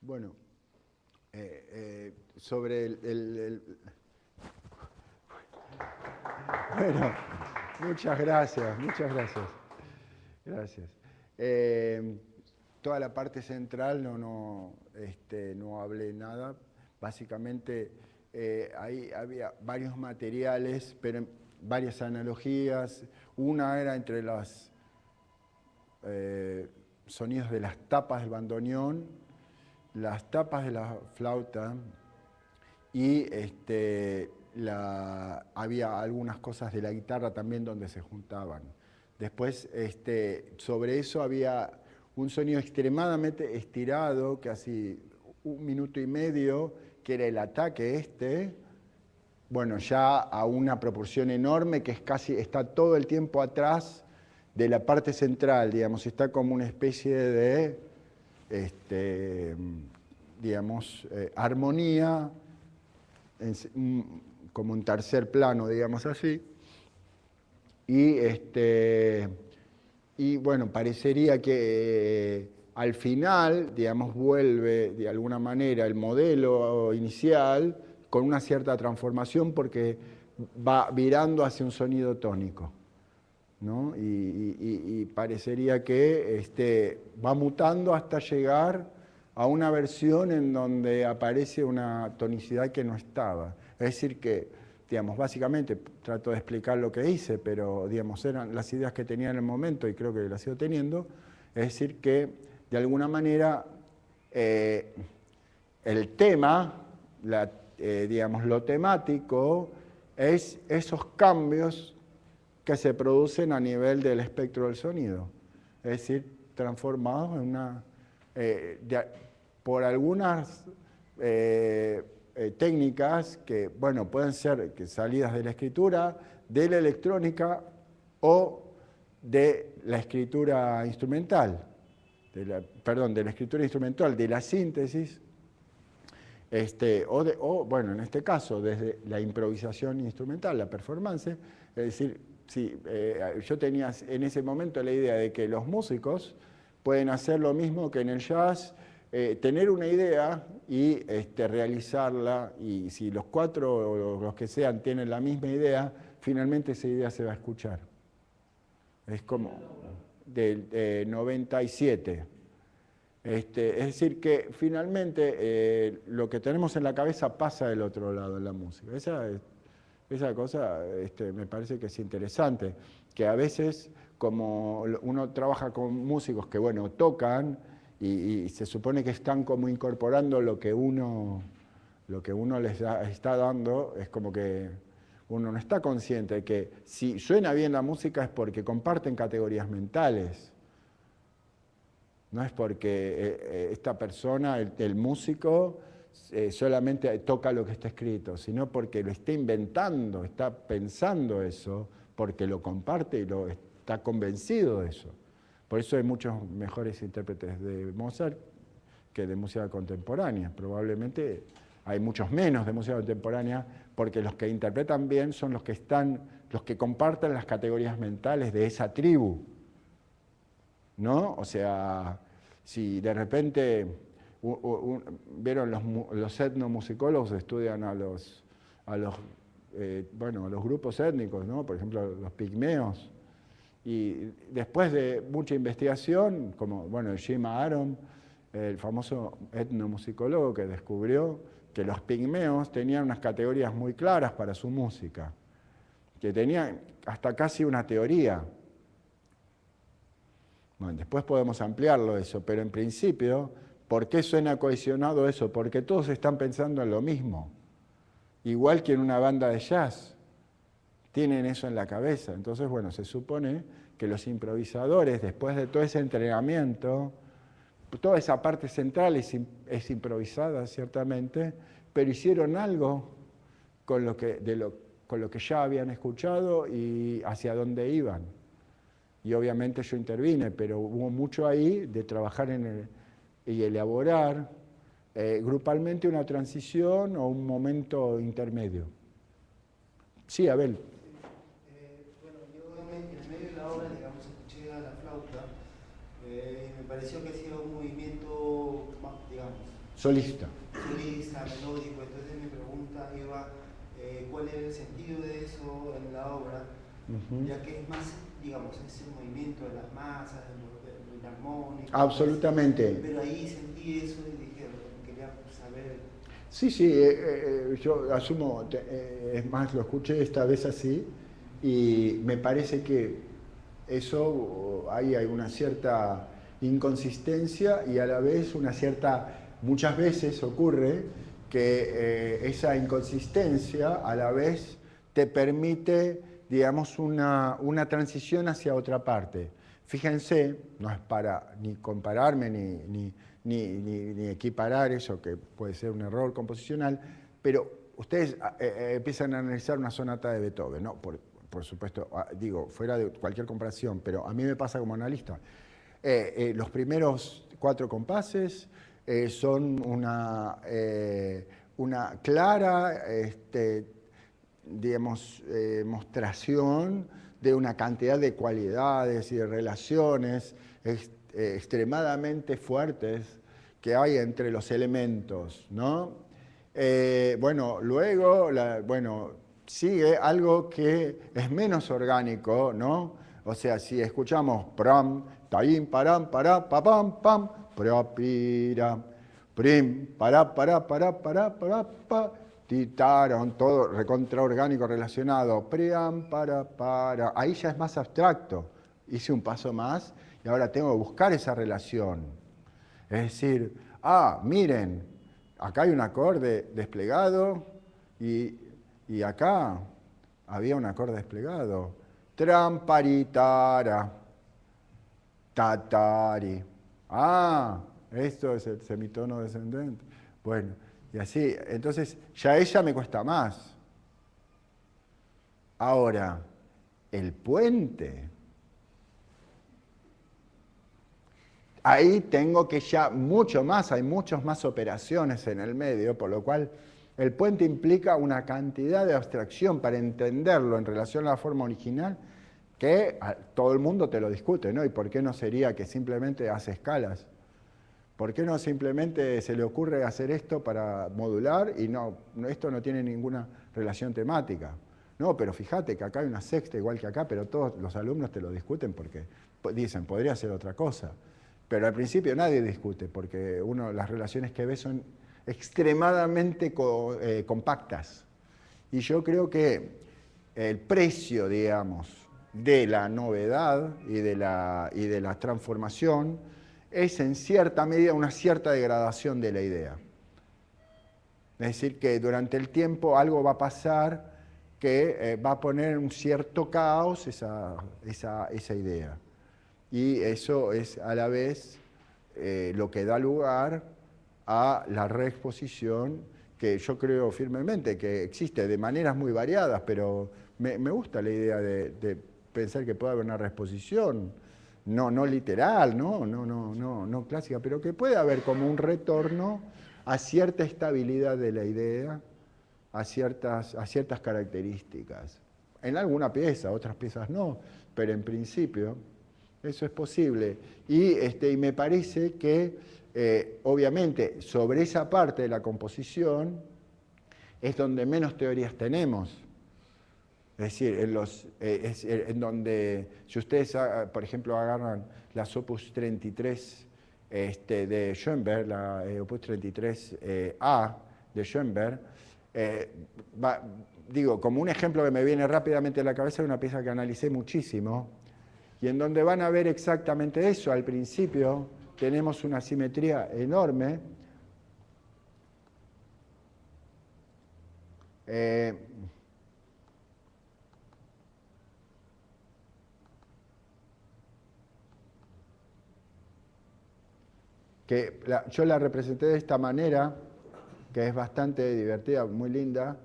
Bueno, sobre Bueno, muchas gracias, muchas gracias. Gracias. Toda la parte central no hablé nada. Básicamente, ahí había varios materiales, pero varias analogías. Una era entre los sonidos de las tapas del bandoneón, las tapas de la flauta y había algunas cosas de la guitarra también donde se juntaban. Después, sobre eso había un sonido extremadamente estirado, casi 1 minuto y medio, que era el ataque bueno, ya a una proporción enorme que está todo el tiempo atrás de la parte central, digamos, está como una especie de, digamos, armonía, como un tercer plano, digamos así, y bueno, parecería que al final, digamos, vuelve de alguna manera el modelo inicial con una cierta transformación porque va virando hacia un sonido tónico, ¿no? Y parecería que va mutando hasta llegar a una versión en donde aparece una tonicidad que no estaba. Es decir que, digamos, básicamente, trato de explicar lo que hice, pero, digamos, eran las ideas que tenía en el momento y creo que las sigo teniendo. Es decir que, de alguna manera, el tema, digamos, lo temático, es esos cambios que se producen a nivel del espectro del sonido. Es decir, transformados en una... por algunas técnicas que, bueno, pueden ser salidas de la escritura, de la electrónica o de la escritura instrumental, de la escritura instrumental, de la síntesis, bueno, en este caso, desde la improvisación instrumental, la performance. Es decir, sí, yo tenía en ese momento la idea de que los músicos pueden hacer lo mismo que en el jazz, tener una idea y realizarla, y si los 4 o los que sean tienen la misma idea, finalmente esa idea se va a escuchar. Es como del 97. Es decir, que finalmente lo que tenemos en la cabeza pasa del otro lado en la música. Esa cosa me parece que es interesante, que a veces, como uno trabaja con músicos que, bueno, tocan y se supone que están como incorporando lo que uno les está dando, es como que uno no está consciente de que si suena bien la música es porque comparten categorías mentales. No es porque esta persona, el músico, solamente toca lo que está escrito, sino porque lo está inventando, está pensando eso, porque lo comparte y lo está convencido de eso. Por eso hay muchos mejores intérpretes de Mozart que de música contemporánea. Probablemente hay muchos menos de música contemporánea porque los que interpretan bien son los que comparten las categorías mentales de esa tribu, ¿no? O sea, si de repente vieron los etnomusicólogos estudian a los grupos étnicos, ¿no? Por ejemplo, los pigmeos. Y después de mucha investigación, como Jim Aron, el famoso etnomusicólogo que descubrió que los pigmeos tenían unas categorías muy claras para su música, que tenían hasta casi una teoría. Bueno, después podemos ampliarlo eso, pero en principio, ¿por qué suena cohesionado eso? Porque todos están pensando en lo mismo. Igual que en una banda de jazz, tienen eso en la cabeza. Entonces, bueno, se supone que los improvisadores, después de todo ese entrenamiento, toda esa parte central es improvisada, ciertamente, pero hicieron algo con lo que ya habían escuchado y hacia dónde iban. Y obviamente yo intervine, pero hubo mucho ahí de trabajar y elaborar grupalmente una transición o un momento intermedio. Sí, Abel. Bueno, yo en el medio de la obra, digamos, escuché a la flauta y me pareció que hacía un movimiento más, digamos, solista. solista, melódico. Entonces mi pregunta iba, ¿cuál era el sentido de eso en la obra? Ya que es más, digamos, es el movimiento de las masas, el armónico. Absolutamente. Pero ahí sentí eso y dije, quería saber. Sí, yo asumo, es más, lo escuché esta vez así, y me parece que eso, hay una cierta inconsistencia y a la vez una cierta, muchas veces ocurre que esa inconsistencia a la vez te permite, digamos, una transición hacia otra parte. Fíjense, no es para ni compararme ni equiparar eso, que puede ser un error composicional, pero ustedes empiezan a analizar una sonata de Beethoven, ¿no? Por supuesto, digo, fuera de cualquier comparación, pero a mí me pasa como analista. Los primeros 4 compases son una clara, digamos, mostración de una cantidad de cualidades y de relaciones extremadamente fuertes que hay entre los elementos, ¿no? Bueno, luego, sigue algo que es menos orgánico, ¿no? O sea, si escuchamos pram, taim, param, pará, papam, pam, propira, prim, pará, pa, titaron, todo recontra orgánico relacionado, priam, para. Ahí ya es más abstracto. Hice un paso más y ahora tengo que buscar esa relación. Es decir, miren, acá hay un acorde desplegado y acá había un acorde desplegado. Tramparitara, tatari. Esto es el semitono descendente. Bueno, y así, entonces ya ella me cuesta más. Ahora, el puente. Ahí tengo que ya mucho más, hay muchas más operaciones en el medio, por lo cual el puente implica una cantidad de abstracción para entenderlo en relación a la forma original que todo el mundo te lo discute, ¿no? ¿Y por qué no sería que simplemente hace escalas? ¿Por qué no simplemente se le ocurre hacer esto para modular y esto no tiene ninguna relación temática? No, pero fíjate que acá hay una sexta igual que acá, pero todos los alumnos te lo discuten porque dicen, podría ser otra cosa. Pero al principio nadie discute, porque las relaciones que ve son extremadamente compactas. Y yo creo que el precio, digamos, de la novedad y de la transformación es en cierta medida una cierta degradación de la idea. Es decir, que durante el tiempo algo va a pasar que va a poner un cierto caos esa idea. Y eso es a la vez lo que da lugar a la reexposición, que yo creo firmemente que existe de maneras muy variadas, pero me gusta la idea de pensar que puede haber una reexposición, no literal, no clásica, pero que puede haber como un retorno a cierta estabilidad de la idea, a ciertas características. En alguna pieza, otras piezas no, pero en principio eso es posible. Y me parece que, obviamente, sobre esa parte de la composición es donde menos teorías tenemos. Es decir, en donde, si ustedes, por ejemplo, agarran las Opus 33 de Schoenberg, la Opus 33A de Schoenberg, digo, como un ejemplo que me viene rápidamente a la cabeza, es una pieza que analicé muchísimo, y en donde van a ver exactamente eso. Al principio tenemos una simetría enorme. Yo la representé de esta manera, que es bastante divertida, muy linda,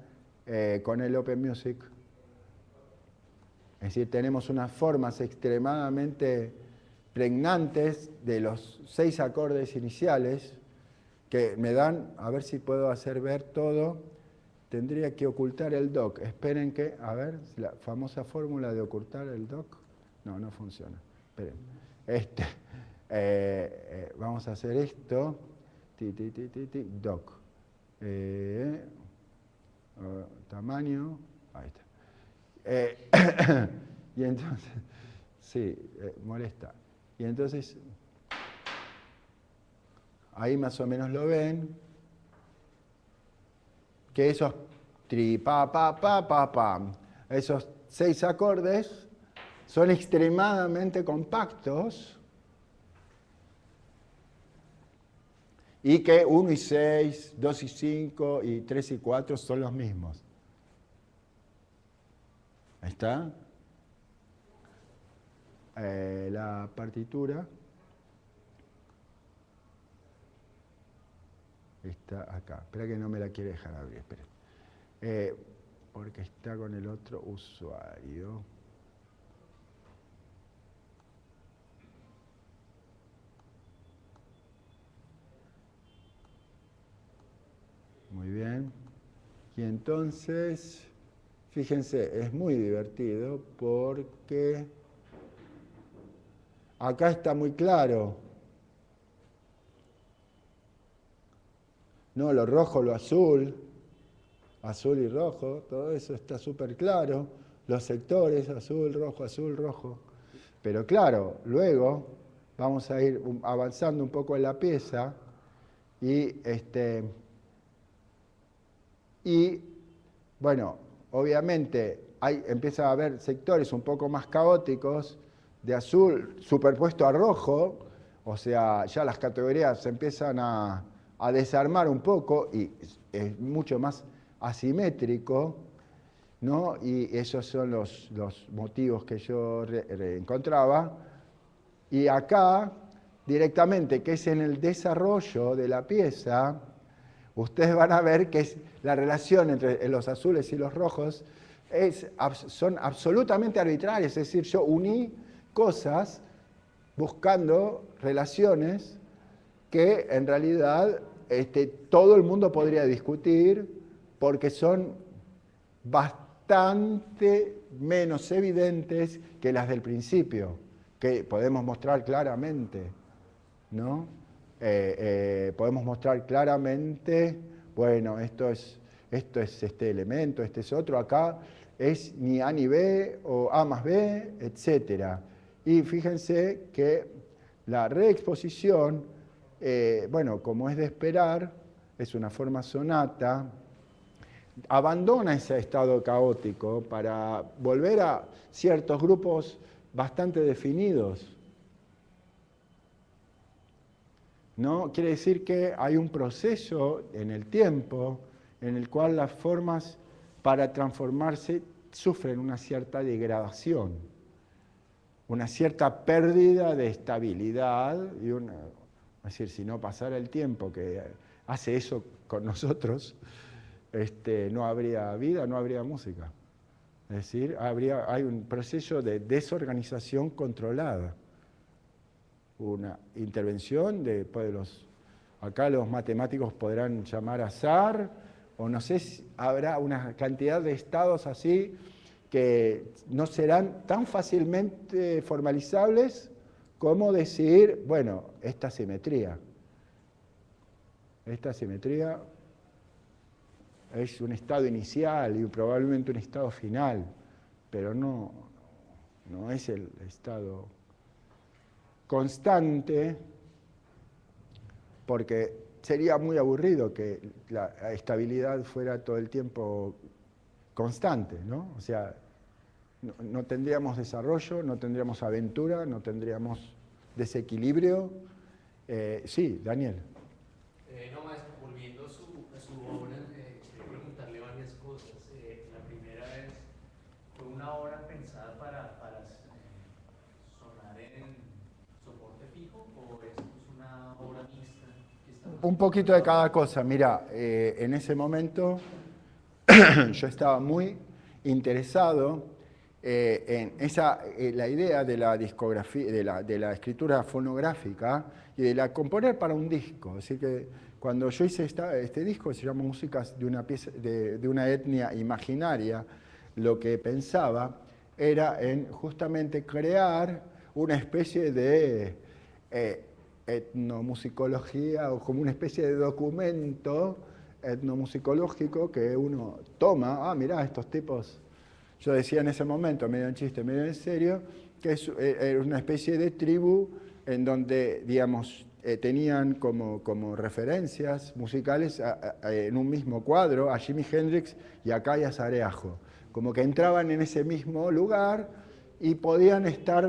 con el Open Music. Es decir, tenemos unas formas extremadamente pregnantes de los 6 acordes iniciales que me dan, a ver si puedo hacer ver todo, tendría que ocultar el doc. Esperen que, a ver, la famosa fórmula de ocultar el doc, no funciona. Esperen. Vamos a hacer esto. doc. Tamaño, ahí está. Y entonces, sí, molesta. Y entonces, ahí más o menos lo ven, que esos tri, pa, pa, pa, pa, pa, esos 6 acordes son extremadamente compactos y que 1 y 6, 2 y 5 y 3 y 4 son los mismos. ¿Ahí está? La partitura está acá. Espera que no me la quiere dejar abrir. Espera. Porque está con el otro usuario. Muy bien. Y entonces, fíjense, es muy divertido porque acá está muy claro. No, lo rojo, lo azul, azul y rojo, todo eso está súper claro. Los sectores, azul, rojo. Pero claro, luego vamos a ir avanzando un poco en la pieza y bueno, obviamente empieza a haber sectores un poco más caóticos de azul superpuesto a rojo, o sea, ya las categorías se empiezan a desarmar un poco y es mucho más asimétrico, ¿no? Y esos son los motivos que yo encontraba. Y acá, directamente, que es en el desarrollo de la pieza, ustedes van a ver que la relación entre los azules y los rojos son absolutamente arbitrarias, es decir, yo uní cosas buscando relaciones que en realidad todo el mundo podría discutir porque son bastante menos evidentes que las del principio, que podemos mostrar claramente, ¿no? Podemos mostrar claramente, bueno, esto es este elemento, este es otro, acá es ni A ni B o A más B, etc. Y fíjense que la reexposición, bueno, como es de esperar, es una forma sonata, abandona ese estado caótico para volver a ciertos grupos bastante definidos. ¿No? Quiere decir que hay un proceso en el tiempo en el cual las formas para transformarse sufren una cierta degradación, una cierta pérdida de estabilidad y es decir, si no pasara el tiempo que hace eso con nosotros, no habría vida, no habría música. Es decir, hay un proceso de desorganización controlada. Una intervención acá los matemáticos podrán llamar azar, o no sé si habrá una cantidad de estados así que no serán tan fácilmente formalizables como decir, bueno, esta simetría es un estado inicial y probablemente un estado final, pero no es el estado constante, porque sería muy aburrido que la estabilidad fuera todo el tiempo constante, ¿no? O sea, no tendríamos desarrollo, no tendríamos aventura, no tendríamos desequilibrio. Sí, Daniel. No, más volviendo a su obra, quiero preguntarle varias cosas. La primera es, ¿fue una obra pensada para sonar en soporte fijo o es una obra mixta? Un poquito de cada cosa. Mira, en ese momento yo estaba muy interesado en la idea de la discografía, de la escritura fonográfica y de la componer para un disco. Así que cuando yo hice este disco, se llama Músicas de una pieza, de una etnia imaginaria, lo que pensaba era en justamente crear una especie de etnomusicología o como una especie de documento etnomusicológico que uno toma. Mirá, estos tipos, yo decía en ese momento, medio en chiste, medio en serio, que es una especie de tribu en donde, digamos, tenían como referencias musicales en un mismo cuadro a Jimi Hendrix y a Kaya Sareajo. Como que entraban en ese mismo lugar y podían estar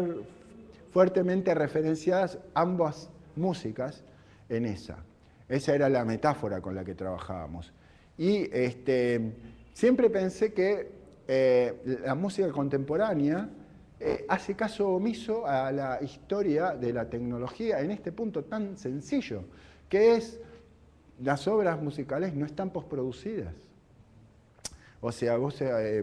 fuertemente referenciadas ambas músicas en esa. Esa era la metáfora con la que trabajábamos. Y siempre pensé que la música contemporánea hace caso omiso a la historia de la tecnología en este punto tan sencillo, que es las obras musicales no están postproducidas. O sea,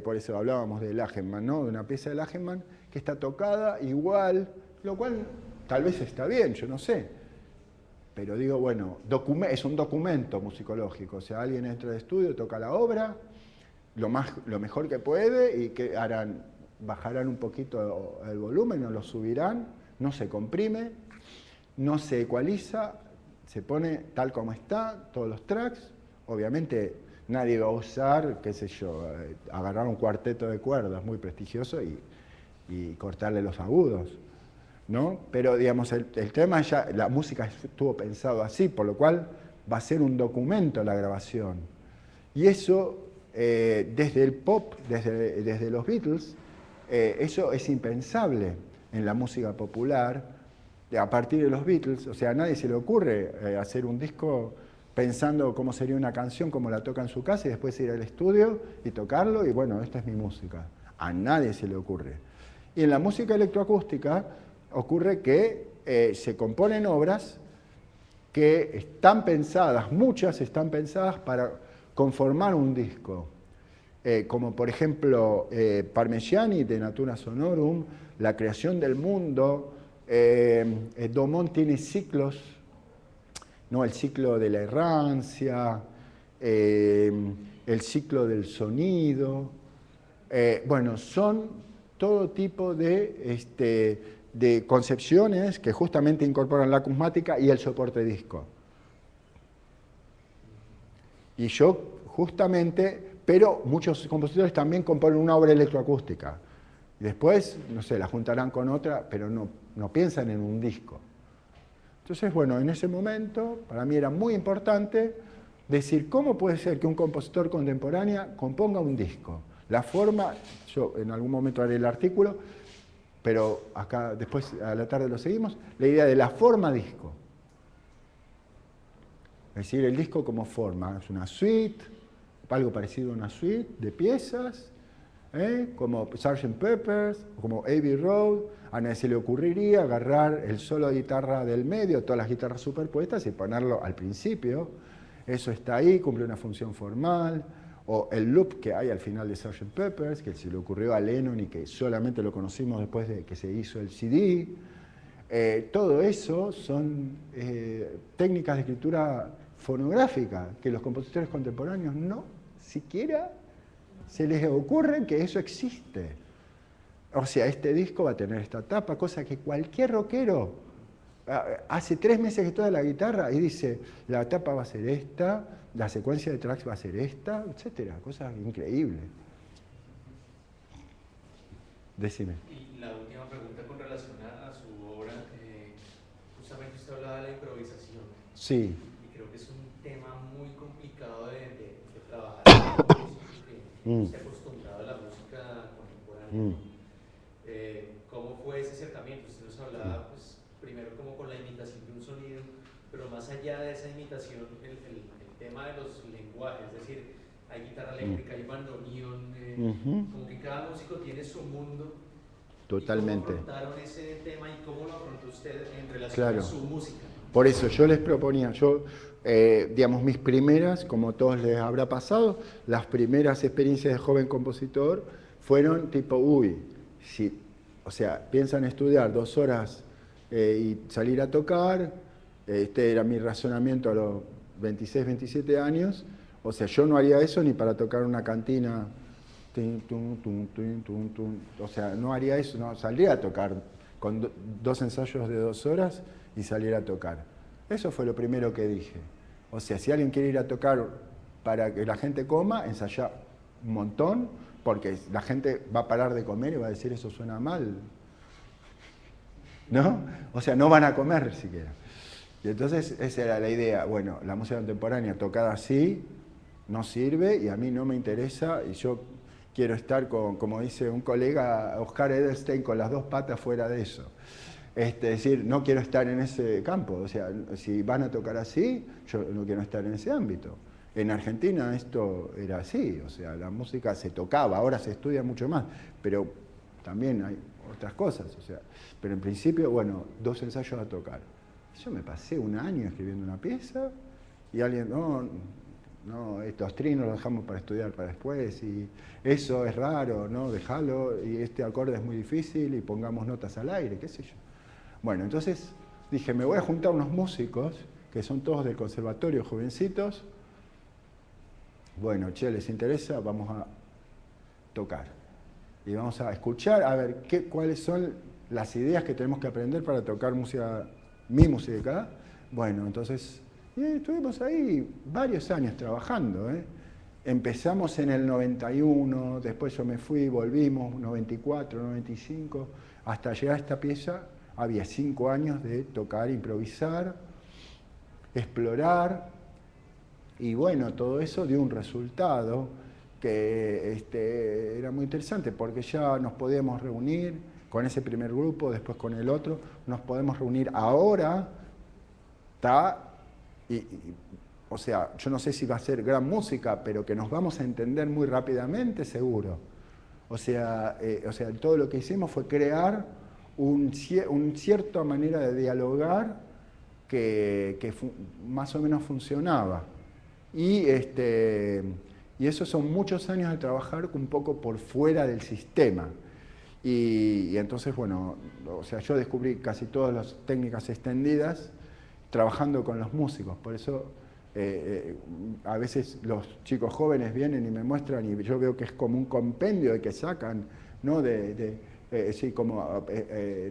por eso hablábamos de Lachenmann, ¿no? De una pieza de Lachenmann que está tocada igual, lo cual tal vez está bien, yo no sé. Pero digo, bueno, es un documento musicológico. O sea, alguien entra al estudio, toca la obra, lo mejor que puede, y que bajarán un poquito el volumen o lo subirán, no se comprime, no se ecualiza, se pone tal como está, todos los tracks. Obviamente nadie va a usar, qué sé yo, agarrar un cuarteto de cuerdas muy prestigioso y cortarle los agudos, ¿no? Pero digamos, el tema ya, la música estuvo pensado así, por lo cual va a ser un documento la grabación. Y eso, desde el pop, desde los Beatles, eso es impensable en la música popular. A partir de los Beatles, o sea, a nadie se le ocurre hacer un disco pensando cómo sería una canción, cómo la toca en su casa y después ir al estudio y tocarlo y bueno, esta es mi música. A nadie se le ocurre. Y en la música electroacústica ocurre que se componen obras que están pensadas, muchas están pensadas para conformar un disco. Como por ejemplo Parmigiani de Natura Sonorum, La creación del mundo, Domon tiene ciclos, ¿no? El ciclo de la errancia, el ciclo del sonido, bueno, son todo tipo de concepciones que justamente incorporan la acusmática y el soporte disco. Y yo justamente, pero muchos compositores también componen una obra electroacústica. Y después, no sé, la juntarán con otra, pero no piensan en un disco. Entonces, bueno, en ese momento, para mí era muy importante decir, ¿cómo puede ser que un compositor contemporáneo componga un disco? La forma, yo en algún momento haré el artículo, pero acá después a la tarde lo seguimos, la idea de la forma disco. Es decir, el disco como forma, es una suite, algo parecido a una suite de piezas, como Sgt. Pepper's, como Abbey Road. A nadie se le ocurriría agarrar el solo de guitarra del medio, todas las guitarras superpuestas y ponerlo al principio. Eso está ahí, cumple una función formal. O el loop que hay al final de Sgt. Pepper's, que se le ocurrió a Lennon y que solamente lo conocimos después de que se hizo el CD. Todo eso son técnicas de escritura fonográfica que los compositores contemporáneos no siquiera se les ocurre que eso existe. O sea, este disco va a tener esta tapa, cosa que cualquier rockero hace 3 meses que toca la guitarra y dice, la tapa va a ser esta, la secuencia de tracks va a ser esta, etcétera, cosas increíbles. Decime. Y la última pregunta con relación a su obra, justamente usted hablaba de la improvisación. Sí. Y creo que es un tema muy complicado de trabajar. Que esté acostumbrado a la música contemporánea. ¿Cómo fue ese acercamiento? Usted nos hablaba, pues, primero como con la imitación de un sonido, pero más allá de esa imitación, el tema de los lenguajes, es decir, hay guitarra eléctrica, hay bandoneón, como que cada músico tiene su mundo. Totalmente. ¿Y cómo afrontaron ese tema y cómo lo afrontó usted en relación a su música? Por eso yo les proponía, digamos, mis primeras, como todos les habrá pasado, las primeras experiencias de joven compositor fueron tipo, o sea, piensan estudiar 2 horas y salir a tocar, este era mi razonamiento a los 26, 27 años, o sea, yo no haría eso ni para tocar una cantina, o sea, no haría eso, no, saldría a tocar con 2 ensayos de 2 horas y salir a tocar. Eso fue lo primero que dije. O sea, si alguien quiere ir a tocar para que la gente coma, ensaya un montón, porque la gente va a parar de comer y va a decir eso suena mal. ¿No? O sea, no van a comer siquiera. Y entonces esa era la idea. Bueno, la música contemporánea tocada así no sirve y a mí no me interesa y yo quiero estar con, como dice un colega, Oscar Edelstein, con las 2 patas fuera de eso. Es decir, no quiero estar en ese campo. O sea, si van a tocar así, yo no quiero estar en ese ámbito. En Argentina esto era así, o sea, la música se tocaba, ahora se estudia mucho más, pero también hay otras cosas, o sea, pero en principio, bueno, 2 ensayos a tocar. Yo me pasé un año escribiendo una pieza y alguien, no, estos trinos los dejamos para estudiar para después y eso es raro, no, déjalo y este acorde es muy difícil y pongamos notas al aire, qué sé yo. Bueno, entonces dije, me voy a juntar unos músicos que son todos del conservatorio, jovencitos. Bueno, che, ¿les interesa? Vamos a tocar. Y vamos a escuchar, a ver cuáles son las ideas que tenemos que aprender para tocar música, mi música. Bueno, entonces, estuvimos ahí varios años trabajando. Empezamos en el 91, después yo me fui, volvimos, 94, 95, hasta llegar a esta pieza había 5 años de tocar, improvisar, explorar. Y bueno, todo eso dio un resultado que era muy interesante porque ya nos podíamos reunir con ese primer grupo, después con el otro, nos podemos reunir ahora, o sea, yo no sé si va a ser gran música, pero que nos vamos a entender muy rápidamente, seguro. O sea, todo lo que hicimos fue crear una cierta manera de dialogar que más o menos funcionaba. Y eso son muchos años de trabajar un poco por fuera del sistema. Y entonces, bueno, o sea, yo descubrí casi todas las técnicas extendidas trabajando con los músicos. Por eso a veces los chicos jóvenes vienen y me muestran y yo veo que es como un compendio de que sacan, ¿no? Sí, como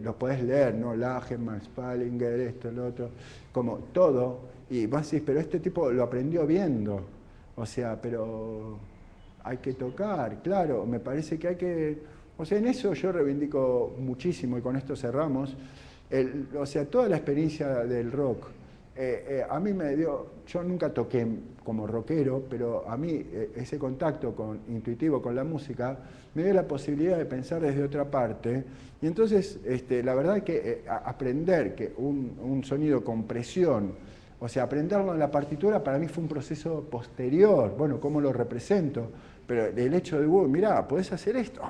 los podés leer, ¿no? Lagemann, Spalinger, esto, lo otro, como todo. Y vos decís, pero este tipo lo aprendió viendo. O sea, pero hay que tocar, claro, me parece que hay que... O sea, en eso yo reivindico muchísimo, y con esto cerramos, o sea, toda la experiencia del rock. A mí me dio... Yo nunca toqué como rockero, pero a mí ese contacto intuitivo con la música me dio la posibilidad de pensar desde otra parte. Y entonces, la verdad es que aprender que un sonido con presión, o sea, aprenderlo en la partitura para mí fue un proceso posterior. Bueno, ¿cómo lo represento? Pero el hecho de, mirá, ¿podés hacer esto?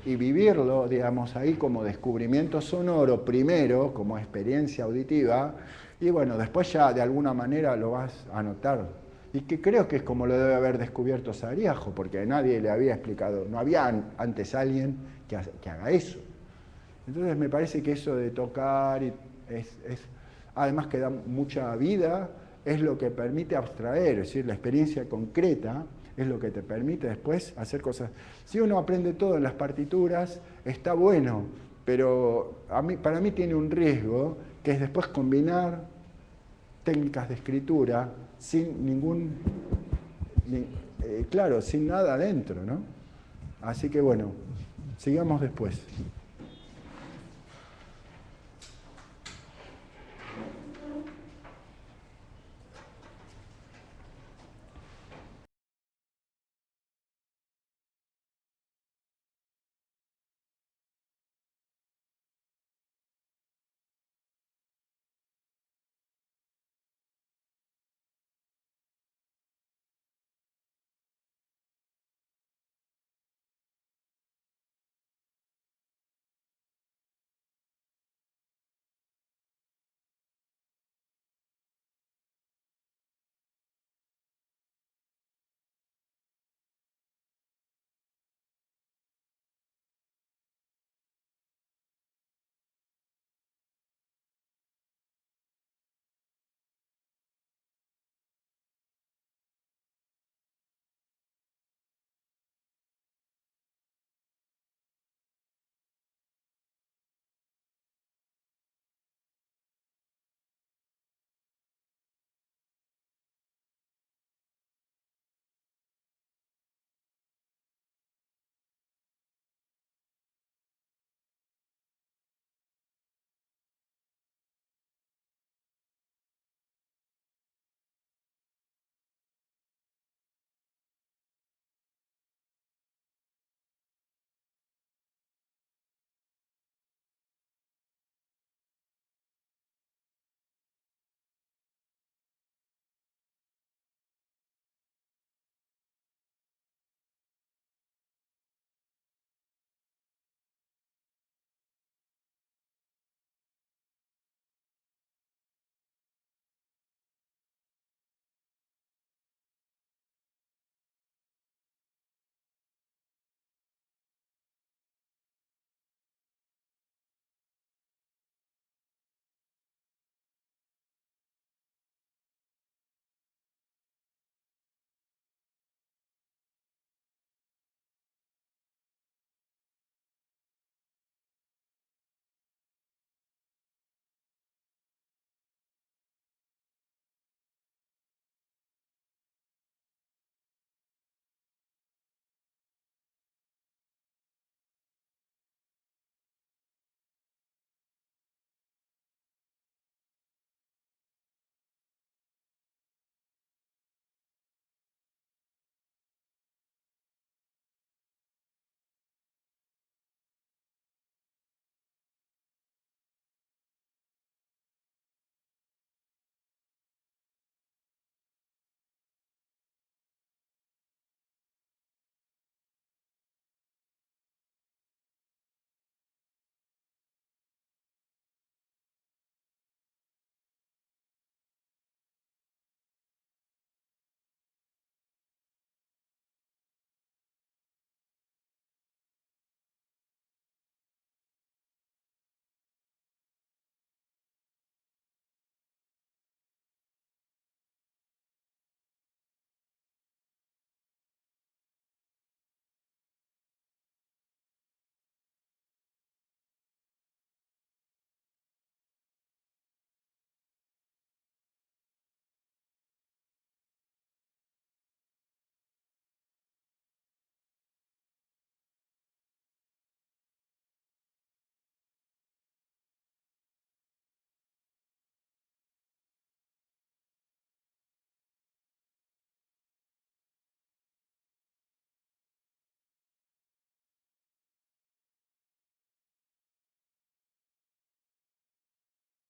Y vivirlo, digamos, ahí como descubrimiento sonoro primero, como experiencia auditiva, y bueno, después ya de alguna manera lo vas a notar. Y que creo que es como lo debe haber descubierto Saariajo, porque nadie le había explicado, no había antes alguien que haga eso. Entonces me parece que eso de tocar además que da mucha vida, es lo que permite abstraer, es decir, la experiencia concreta es lo que te permite después hacer cosas. Si uno aprende todo en las partituras, está bueno, pero para mí tiene un riesgo, que es después combinar técnicas de escritura sin claro, sin nada adentro, ¿no? Así que bueno, sigamos después.